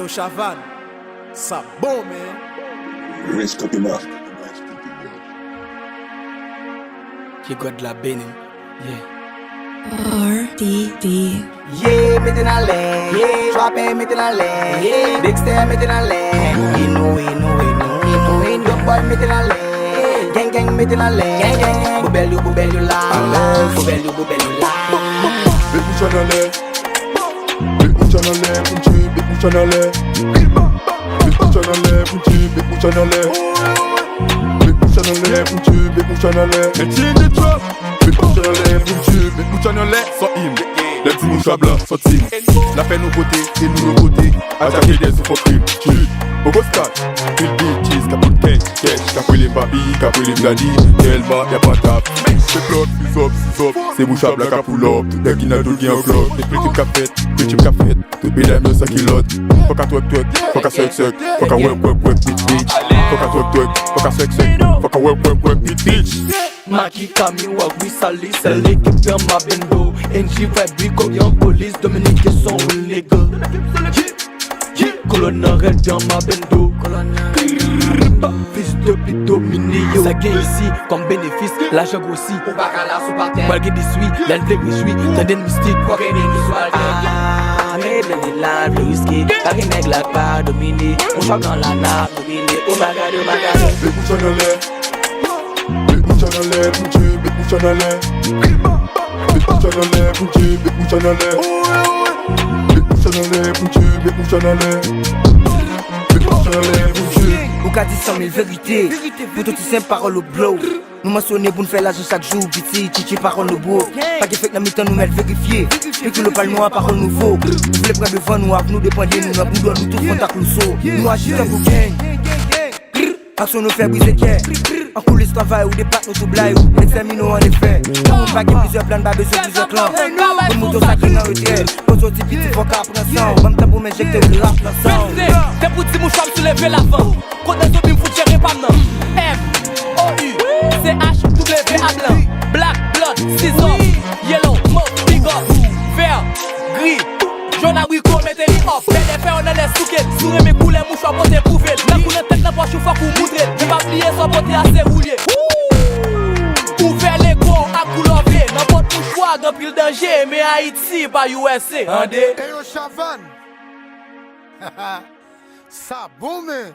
Chavan, ça bon, man. Risk up your mouth. You got la Benin, yeah. RDD. Yeah, mettez dans l'air. Yeah, Trappé, mettez dans l'air. Yeah, Dexter, mettez dans l'air. Ino, Dog boy, mettez dans l'air. Gang, mettez dans l'air. Boubel you la. Boubel you la. Big push on l'air. Big push on l'air, punchi, big push on l'air. Big push on l'air, punchi, big push on l'air. Big push on l'air, punchi, big push on l'air. And change the drop. Big push on l'air, punchi, big push on l'air. So him. Les petits mouches blancs, sorti. La peine aux côtés, et nous nos côtés. Attaquer des sous-focrimes, chut. Bogo start, il bitches, capot cash, capot les papilles, capot les bladis. Tellement y'a pas tap. C'est plot, sous up. C'est bouche à black à pull up. Tout des guinas, tout le en club. Des petits cafettes, tout bidem de sa kilote. Fuck à twerk, fuck à suck, fuck à work, bitch. Fuck à twerk, fuck à suck, fuck à work, bitch. Maki Kami wak wi sali, c'est l'équipe dans ma bendo. NG vibe, comme police, Dominique et son nigga. Colonel red dans ma bendo. Fils de pute dominé, yo. Ça gagne ici, comme bénéfice, l'argent grossit. Ou bacala sous par terre. Malgré des suies, l'enlevé réjouit, t'as des mystiques. Quoi qu'elle est soit mais blendé là, plus risqué. Car il nègre la pas dominé. On chope dans la nappe, dominé. Oh my god. Big push on l'air. Big push on l'air, punchi, big push on l'air. Big push on l'air, punchi, big push on l'air. Big push on l'air, punchi, big push on l'air. Big push on l'air, punchi. Ou qu'a dit 100 000 vérités. Pour tout simple parole au blow. Nous mentionner pour nous faire l'argent chaque jour. Petit, chichi, parole au beau. Pas de fait dans mi-temps nous mettre vérifier. Puis que le pal noir, parole nouveau. Vous voulez prendre devant nous, avec nous dépendre nous. Nous boudons nous tous font à clousseau. Nous agissons pour gang. Action nous fait briser cœur. En coulisses travail ou des pattes nous s'oublient. Examinons en effet. On va gagner plusieurs plans, pas besoin de plusieurs clans. Pour nous tous sacrés dans le retrait. Pour tous petits petits faut qu'à prendre sang. Même temps pour m'injecter le rap dans le sang. Des petits mouchoirs me soulever l'avant. Quand des autres me foutent gérer pas maintenant. M-O-U C-H-W à blanc. Black, blood, ciseaux, yellow, mauve, big up. Vert, gris, jaune à Rico, mettez-les off. Mais les faits on a les souquets. Sourez mes couleurs, mouchoirs pour t'éprouver. La couleur tête n'a pas chauffeur pour moudrer. J'ai pas plié sans porter assez roulier. Ouvert les cours à couleur blé. Dans votre mouchoir, dans pile danger. Mais Haïti, pas USA. Andé. Hey yo Chavan. Ça bon, man.